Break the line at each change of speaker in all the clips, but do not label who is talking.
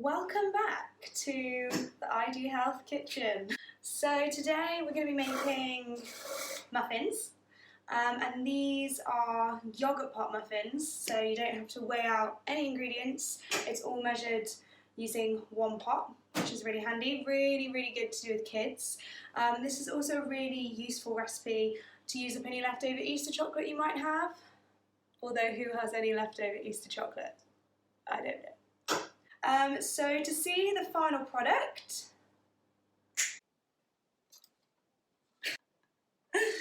Welcome back to the ID Health Kitchen. So today we're going to be making muffins, and these are yogurt pot muffins, so you don't have to weigh out any ingredients. It's all measured using one pot, which is really handy, really good to do with kids. This is also a really useful recipe to use up any leftover Easter chocolate you might have, although who has any leftover Easter chocolate? I don't know. So to see the final product,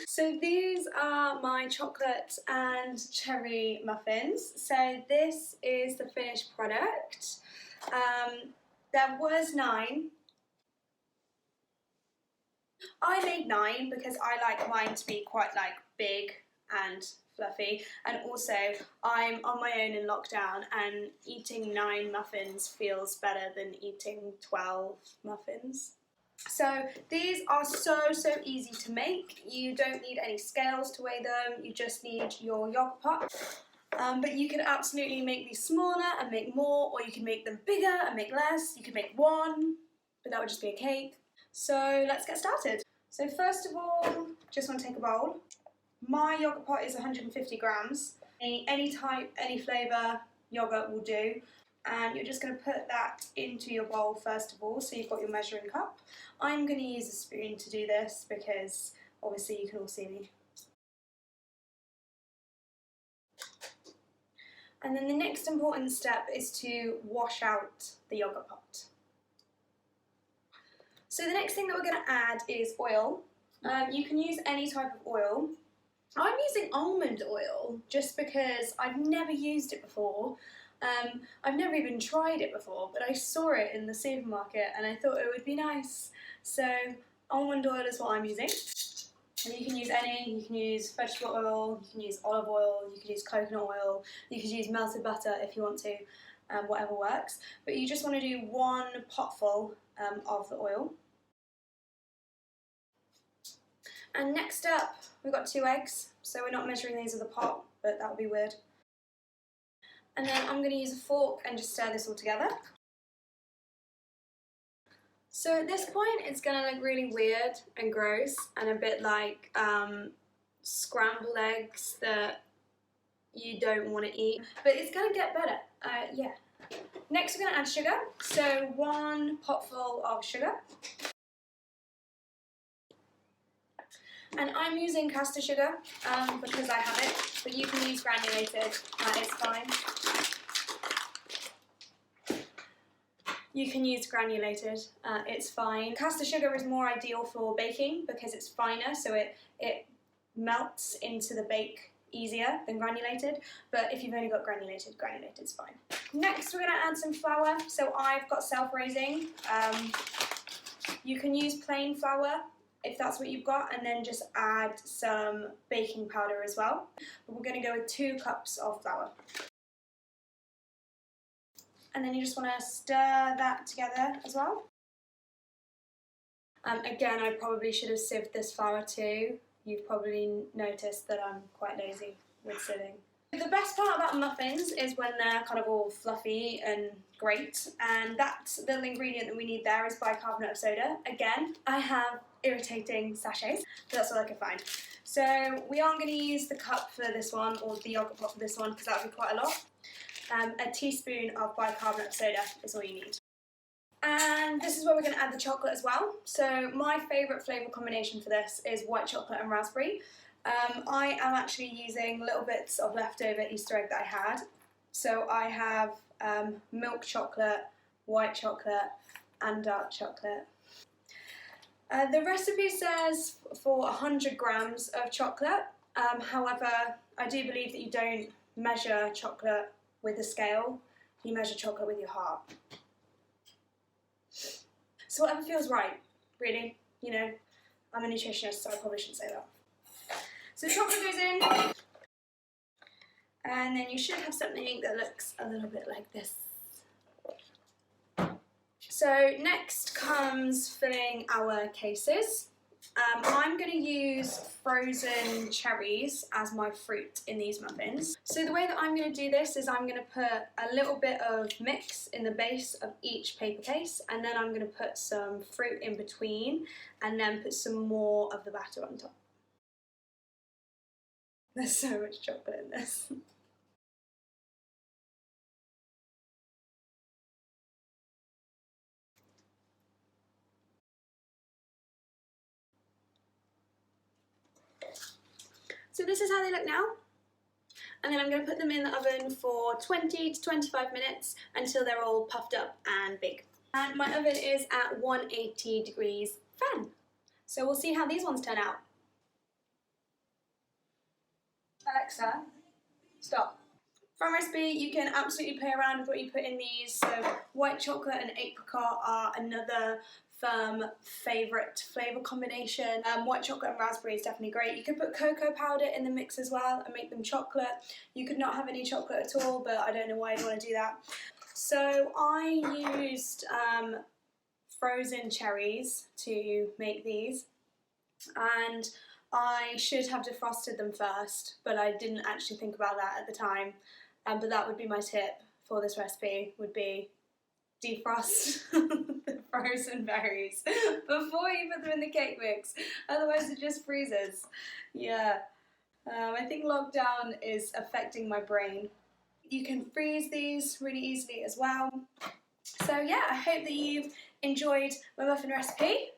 so these are my chocolate and cherry muffins. So this is the finished product. There was 9. I made 9 because I like mine to be quite big and fluffy, and also I'm on my own in lockdown and eating 9 muffins feels better than eating 12 muffins. So these are so easy to make. You don't need any scales to weigh them, you just need your yogurt pot. But you can absolutely make these smaller and make more, or you can make them bigger and make less. You can make 1, but that would just be a cake. So let's get started. So first of all, just want to take a bowl. My yogurt pot is 150 grams. Any type, any flavour yogurt will do. And you're just going to put that into your bowl first of all, so you've got your measuring cup. I'm going to use a spoon to do this because obviously you can all see me. And then the next important step is to wash out the yogurt pot. So the next thing that we're going to add is oil. You can use any type of oil. I'm using almond oil just because I've never used it before. I've never even tried it before, but I saw it in the supermarket and I thought it would be nice. So almond oil is what I'm using. And you can use any, you can use vegetable oil, you can use olive oil, you can use coconut oil, you could use melted butter if you want to, whatever works. But you just want to do 1 potful of the oil. And next up, we've got 2 eggs, so we're not measuring these with a pot, but that would be weird. And then I'm going to use a fork and just stir this all together. So at this point, it's going to look really weird and gross and a bit like scrambled eggs that you don't want to eat, but it's going to get better, yeah. Next, we're going to add sugar, so 1 potful of sugar. And I'm using caster sugar because I have it, but you can use granulated, it's fine. You can use granulated, it's fine. Caster sugar is more ideal for baking because it's finer, so it melts into the bake easier than granulated, but if you've only got granulated, granulated is fine. Next, we're going to add some flour, so I've got self-raising. You can use plain flour if that's what you've got, and then just add some baking powder as well. But we're going to go with 2 cups of flour. And then you just want to stir that together as well. Again, I probably should have sieved this flour too. You've probably noticed that I'm quite lazy with sieving. The best part about muffins is when they're kind of all fluffy and great, and that's the little ingredient that we need there is bicarbonate of soda. Again, I have irritating sachets, but that's all I could find. So we aren't going to use the cup for this one or the yogurt pot for this one because that would be quite a lot. A teaspoon of bicarbonate of soda is all you need. And this is where we're going to add the chocolate as well. So my favourite flavour combination for this is white chocolate and raspberry. I am actually using little bits of leftover Easter egg that I had. So I have milk chocolate, white chocolate and dark chocolate. The recipe says for 100 grams of chocolate. However, I do believe that you don't measure chocolate with a scale, you measure chocolate with your heart. So whatever feels right, really. You know, I'm a nutritionist, so I probably shouldn't say that. So the chocolate goes in, and then you should have something that looks a little bit like this. So next comes filling our cases. I'm going to use frozen cherries as my fruit in these muffins. So the way that I'm going to do this is I'm going to put a little bit of mix in the base of each paper case, and then I'm going to put some fruit in between, and then put some more of the batter on top. There's so much chocolate in this. So this is how they look now. And then I'm going to put them in the oven for 20 to 25 minutes until they're all puffed up and big. And my oven is at 180 degrees Fahrenheit. So we'll see how these ones turn out. Alexa, stop. From recipe, you can absolutely play around with what you put in these. So white chocolate and apricot are another firm favourite flavour combination. White chocolate and raspberry is definitely great. You could put cocoa powder in the mix as well and make them chocolate. You could not have any chocolate at all, but I don't know why you'd want to do that. So I used frozen cherries to make these, and I should have defrosted them first, but I didn't actually think about that at the time. But that would be my tip for this recipe, would be defrost the frozen berries before you put them in the cake mix, otherwise it just freezes. Yeah, I think lockdown is affecting my brain. You can freeze these really easily as well. So yeah, I hope that you've enjoyed my muffin recipe,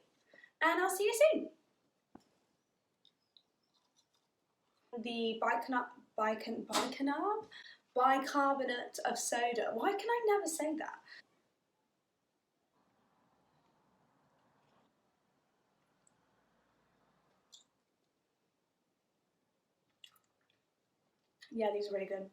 and I'll see you soon. The bicarbonate of soda. Why can I never say that? Yeah, these are really good.